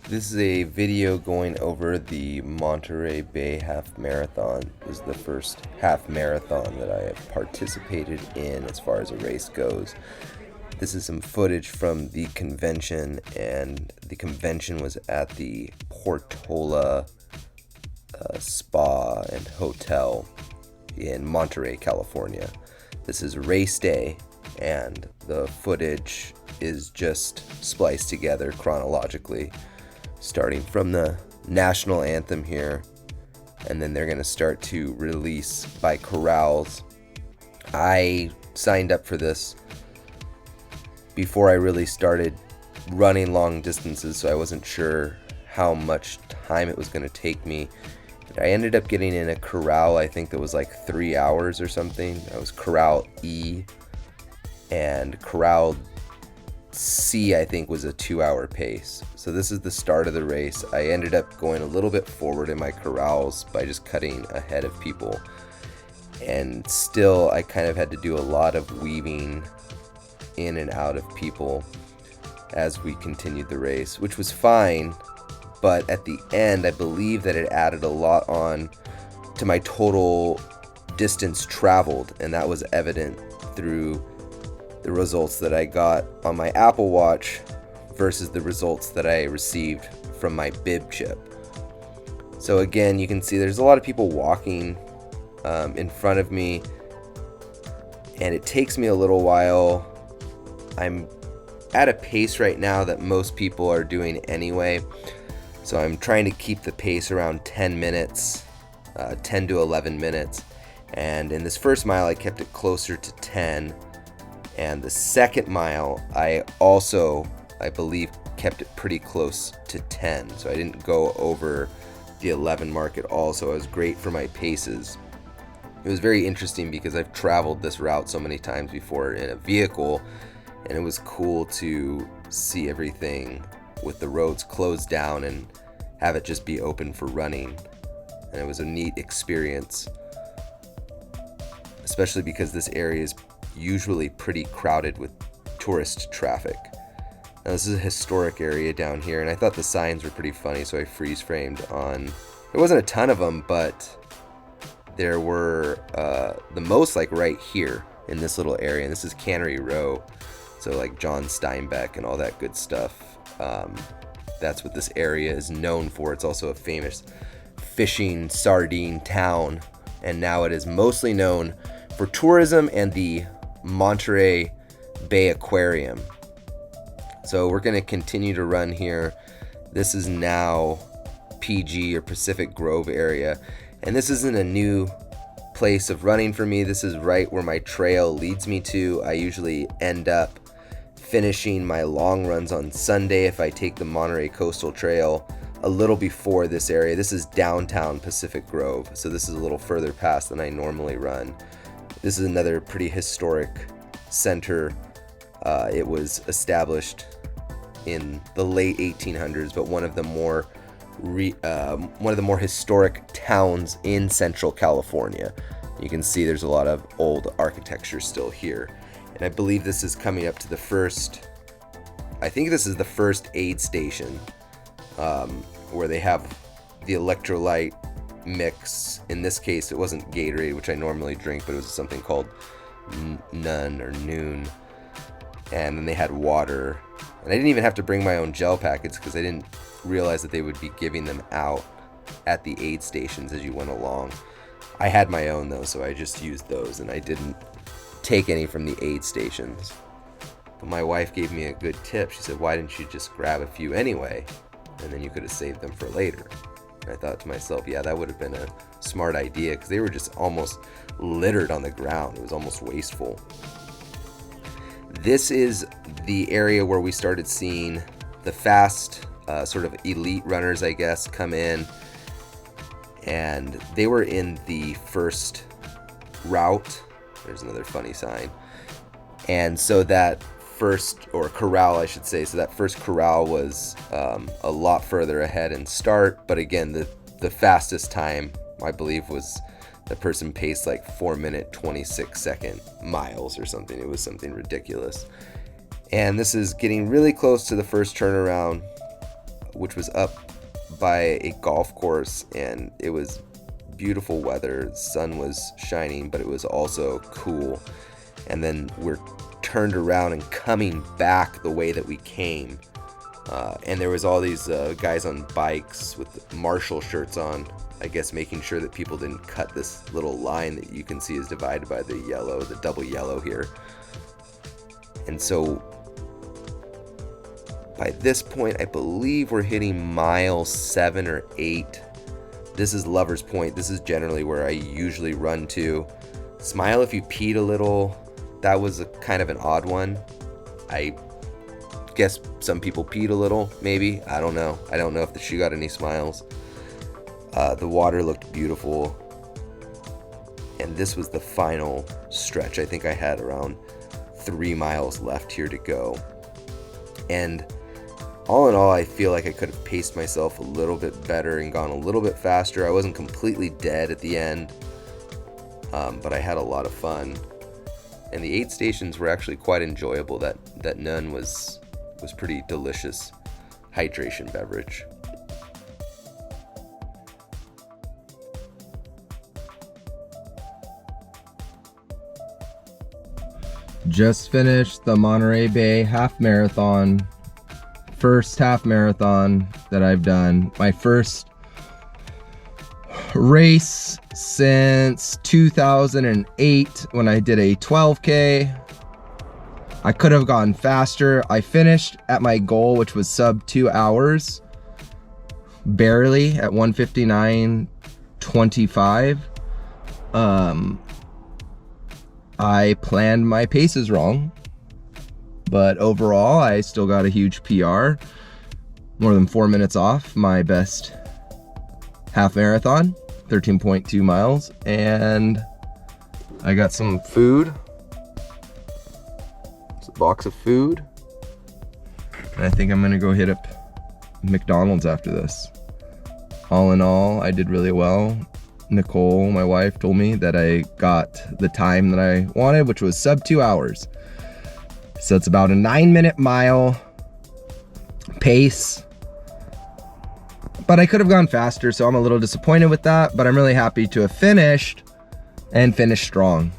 This is a video going over the Monterey Bay Half Marathon. This is the first half marathon that I have participated in as far as a race goes. This is some footage from the convention, and the convention was at the Portola Spa and Hotel in Monterey, California. This is race day, and the footage is just spliced together chronologically, starting from the national anthem here, and then they're going to start to release by corrals. I signed up for this before I really started running long distances, so I wasn't sure how much time it was going to take me. I ended up getting in a corral, I think that was like 3 hours or something. I was corral E, and corral C, I think, was a 2-hour pace. So this is the start of the race. I ended up going a little bit forward in my corrals by just cutting ahead of people. And still, I kind of had to do a lot of weaving in and out of people as we continued the race, which was fine. But at the end, I believe that it added a lot on to my total distance traveled, and that was evident through the results that I got on my Apple Watch versus the results that I received from my bib chip. So again, you can see there's a lot of people walking in front of me, and it takes me a little while. I'm at a pace right now that most people are doing anyway. So I'm trying to keep the pace around 10 minutes, 10 to 11 minutes. And in this first mile, I kept it closer to 10. And the second mile, I believe, kept it pretty close to 10. So I didn't go over the 11 mark at all. So it was great for my paces. It was very interesting because I've traveled this route so many times before in a vehicle. And it was cool to see everything with the roads closed down and have it just be open for running. And it was a neat experience, especially because this area is usually pretty crowded with tourist traffic. Now, this is a historic area down here, and I thought the signs were pretty funny, so I freeze framed on. There wasn't a ton of them, but there were the most like right here in this little area, and this is Canary Row, so like John Steinbeck and all that good stuff. That's what this area is known for. It's also a famous fishing sardine town, and now it is mostly known for tourism and the Monterey Bay Aquarium. So we're going to continue to run here. This is now PG, or Pacific Grove area, and this isn't a new place of running for me. This is right where my trail leads me to. I usually end up finishing my long runs on Sunday if I take the Monterey Coastal Trail a little before this area. This is downtown Pacific Grove, so this is a little further past than I normally run. This is another pretty historic center. It was established in the late 1800s, but one of the more historic towns in Central California. You can see there's a lot of old architecture still here. And I believe this is coming up to the first, I think this is the first aid station where they have the electrolyte mix. In this case, it wasn't Gatorade, which I normally drink, but it was something called Nun or Noon. And then they had water. And I didn't even have to bring my own gel packets because I didn't realize that they would be giving them out at the aid stations as you went along. I had my own though, so I just used those, and I didn't take any from the aid stations. But my wife gave me a good tip. She said, why didn't you just grab a few anyway, and then you could have saved them for later? And I thought to myself, yeah, that would have been a smart idea, because they were just almost littered on the ground. It was almost wasteful. This is the area where we started seeing the fast sort of elite runners, I guess, come in, and they were in the first route. There's another funny sign. And so that first, or corral, I should say, so that first corral was a lot further ahead in start. But again, the fastest time, I believe, was the person paced like 4-minute, 26-second miles or something. It was something ridiculous. And this is getting really close to the first turnaround. which was up by a golf course, and it was beautiful weather. The sun was shining, but it was also cool. And then we're turned around and coming back the way that we came. And there was all these guys on bikes with Marshall shirts on, I guess making sure that people didn't cut this little line that you can see is divided by the yellow, the double yellow here. And so by this point, I believe we're hitting mile 7 or 8. This is Lover's Point. This is generally where I usually run to. Smile if you peed a little. That was a kind of an odd one. I guess some people peed a little, maybe. I don't know. I don't know if the shoe got any smiles. The water looked beautiful. And this was the final stretch. I think I had around 3 miles left here to go. And all in all, I feel like I could have paced myself a little bit better and gone a little bit faster. I wasn't completely dead at the end, but I had a lot of fun. And the 8 stations were actually quite enjoyable. That Nun was pretty delicious hydration beverage. Just finished the Monterey Bay half marathon. First half marathon that I've done. My first race since 2008 when I did a 12K. I could have gone faster. I finished at my goal, which was sub 2 hours, barely at 1:59:25. I planned my paces wrong, but overall I still got a huge PR, more than 4 minutes off my best half marathon, 13.2 miles, and I got some food. It's a box of food, and I think I'm gonna go hit up McDonald's after this. All in all, I did really well. Nicole, my wife, told me that I got the time that I wanted, which was sub 2 hours. So it's about a 9-minute mile pace, but I could have gone faster, so I'm a little disappointed with that, but I'm really happy to have finished and finished strong.